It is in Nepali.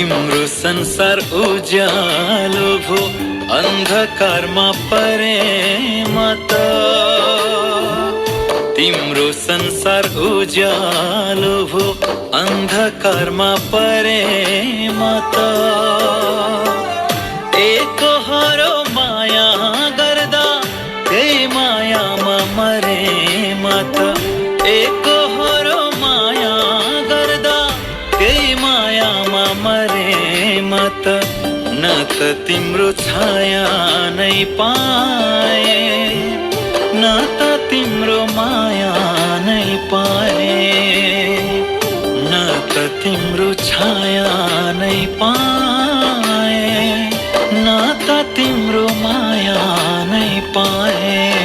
तिम्रो संसार उज्यालो भो अन्धकारमा परे म त तिम्रो संसार उज्यालो भो अन्धकारमा परे म त एकहोरो माया गर्दा त्यही मायामा मरे म त एकहोरो माया गर्दा त्यही मायामा मरे म त न त तिम्रो छाया नै पाए न त तिम्रो माया नै पाए न त तिम्रो छाया नै पाए न त तिम्रो माया नै पाए।